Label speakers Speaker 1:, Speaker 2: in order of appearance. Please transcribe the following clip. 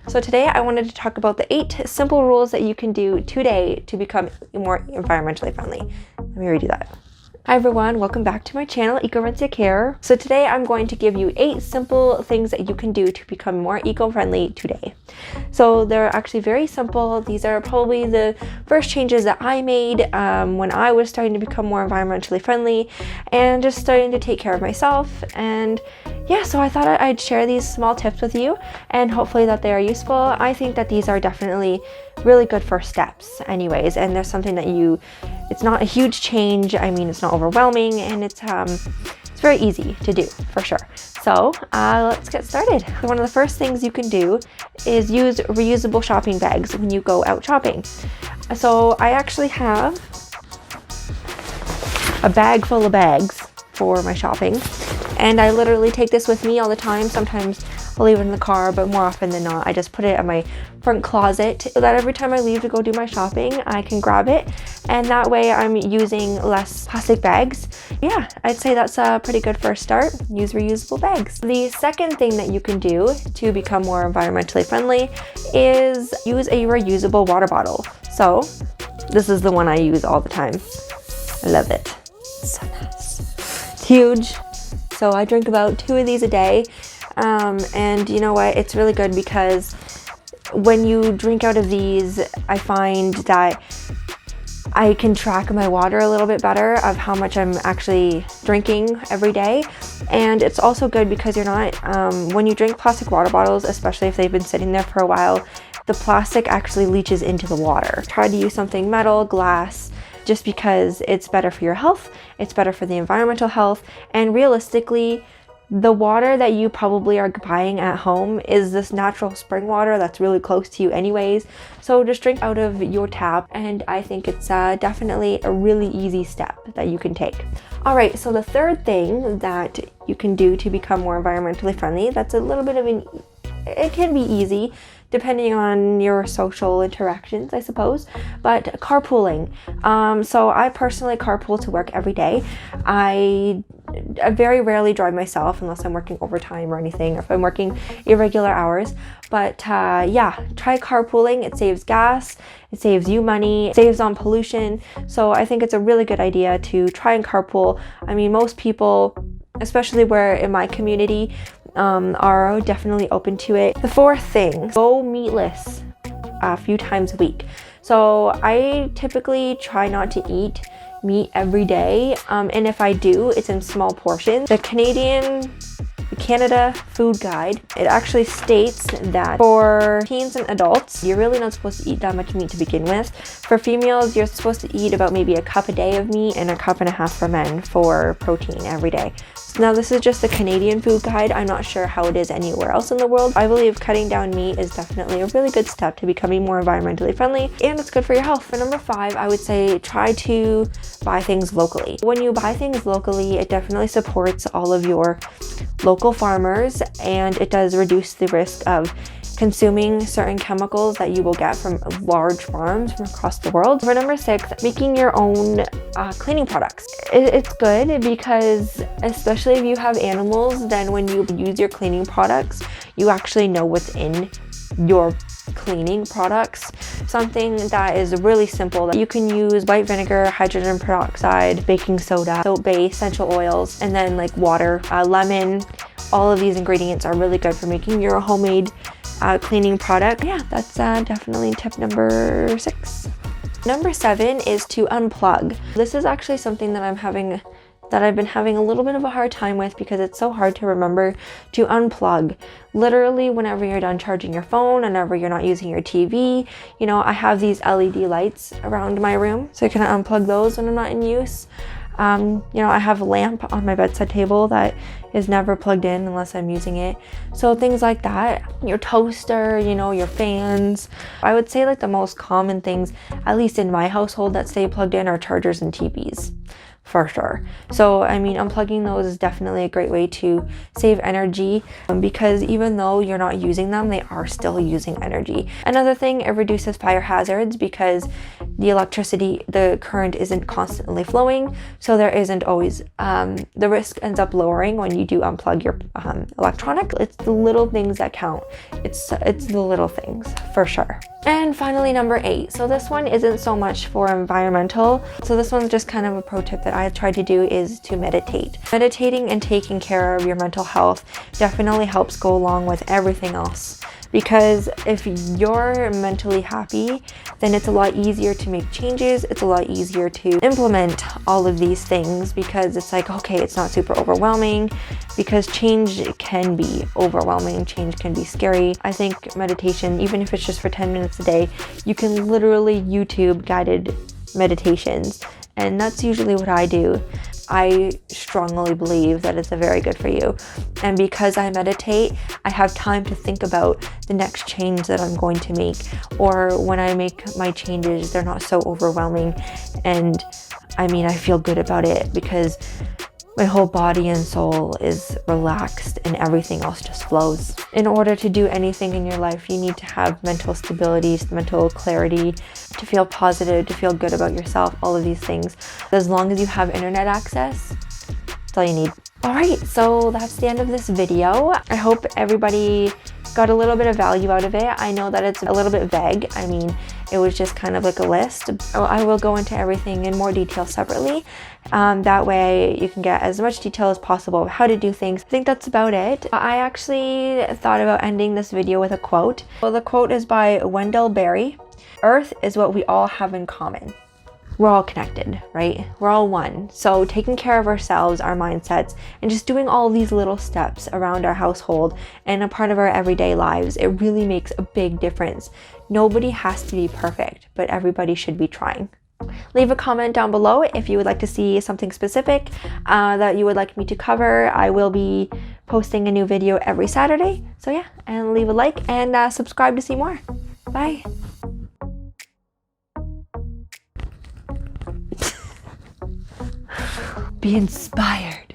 Speaker 1: So today I wanted to talk about the 8 simple rules that you can do today to become more environmentally friendly. Let me redo that. Hi everyone, welcome back to my channel, EcoRencia Care. So today I'm going to give you 8 simple things that you can do to become more eco-friendly today. So they're actually very simple. These are probably the first changes that I made when I was starting to become more environmentally friendly and just starting to take care of myself. And yeah, so I thought I'd share these small tips with you and hopefully that they are useful. I think that these are definitely really good first steps anyways, and there's something that it's not a huge change. I mean, it's not overwhelming, and it's very easy to do for sure. So let's get started. One of the first things you can do is use reusable shopping bags when you go out shopping. So I actually have a bag full of bags for my shopping, and I literally take this with me all the time. Sometimes I'll leave it in the car, but more often than not, I just put it in my front closet so that every time I leave to go do my shopping, I can grab it. And that way I'm using less plastic bags. Yeah, I'd say that's a pretty good first start. Use reusable bags. The second thing that you can do to become more environmentally friendly is use a reusable water bottle. So this is the one I use all the time. I love it. It's so nice. It's huge. So I drink about 2 of these a day. And you know what? It's really good because when you drink out of these, I find that I can track my water a little bit better of how much I'm actually drinking every day. And it's also good because you're not, when you drink plastic water bottles, especially if they've been sitting there for a while, the plastic actually leaches into the water. Try to use something metal, glass, just because it's better for your health, it's better for the environmental health, and realistically, the water that you probably are buying at home is this natural spring water that's really close to you anyways. So just drink out of your tap, and I think it's definitely a really easy step that you can take. All right, so the third thing that you can do to become more environmentally friendly, that's a little bit of it can be easy depending on your social interactions, I suppose, but carpooling. So I personally carpool to work every day. I very rarely drive myself unless I'm working overtime or anything, or if I'm working irregular hours. But yeah, try carpooling. It saves gas, it saves you money, it saves on pollution. So I think it's a really good idea to try and carpool. I mean, most people, especially where in my community, are definitely open to it. The fourth thing, go meatless a few times a week. So I typically try not to eat meat every day, and if I do, it's in small portions. The Canada Food Guide, it actually states that for teens and adults, you're really not supposed to eat that much meat to begin with. For females, you're supposed to eat about maybe a cup a day of meat and a cup and a half for men for protein every day. Now this is just the Canadian Food Guide. I'm not sure how it is anywhere else in the world. I believe cutting down meat is definitely a really good step to becoming more environmentally friendly, and it's good for your health. For number 5, I would say try to buy things locally. When you buy things locally, it definitely supports all of your local farmers, and it does reduce the risk of consuming certain chemicals that you will get from large farms from across the world. For number 6, making your own cleaning products. It's good because especially if you have animals, then when you use your cleaning products, you actually know what's in your cleaning products. Something that is really simple, that you can use white vinegar, hydrogen peroxide, baking soda, soap base, essential oils, and then like water, lemon. All of these ingredients are really good for making your homemade cleaning product. Yeah, that's definitely tip number 6. Number 7 is to unplug. This is actually something that I've been having a little bit of a hard time with because it's so hard to remember to unplug. Literally, whenever you're done charging your phone, whenever you're not using your TV, you know, I have these LED lights around my room, so I can unplug those when I'm not in use. You know, I have a lamp on my bedside table that is never plugged in unless I'm using it. So things like that, your toaster, you know, your fans. I would say like the most common things, at least in my household, that stay plugged in are chargers and TVs. for sure. So I mean, unplugging those is definitely a great way to save energy, because even though you're not using them, they are still using energy. Another thing, it reduces fire hazards because the electricity, the current isn't constantly flowing, so there isn't always the risk ends up lowering when you do unplug your electronic. It's the little things that count. It's the little things for sure. And finally, number 8. So this one isn't so much for environmental. So this one's just kind of a pro tip that I've tried to do, is to meditate. Meditating and taking care of your mental health definitely helps go along with everything else. Because if you're mentally happy, then it's a lot easier to make changes. It's a lot easier to implement all of these things, because it's like, okay, it's not super overwhelming, because change can be overwhelming. Change can be scary. I think meditation, even if it's just for 10 minutes a day, you can literally YouTube guided meditations. And that's usually what I do. I strongly believe that it's very good for you. And because I meditate, I have time to think about the next change that I'm going to make. Or when I make my changes, they're not so overwhelming. And I mean, I feel good about it because my whole body and soul is relaxed and everything else just flows. In order to do anything in your life, you need to have mental stability, mental clarity, to feel positive, to feel good about yourself, all of these things. As long as you have internet access, that's all you need. All right, so that's the end of this video. I hope everybody got a little bit of value out of it. I know that it's a little bit vague. I mean, it was just kind of like a list. I will go into everything in more detail separately. That way you can get as much detail as possible of how to do things. I think that's about it. I actually thought about ending this video with a quote. Well, the quote is by Wendell Berry. Earth is what we all have in common. We're all connected, right? We're all one. So taking care of ourselves, our mindsets, and just doing all these little steps around our household and a part of our everyday lives, it really makes a big difference. Nobody has to be perfect, but everybody should be trying. Leave a comment down below if you would like to see something specific that you would like me to cover. I will be posting a new video every Saturday. So yeah, and leave a like and subscribe to see more. Bye. Be inspired.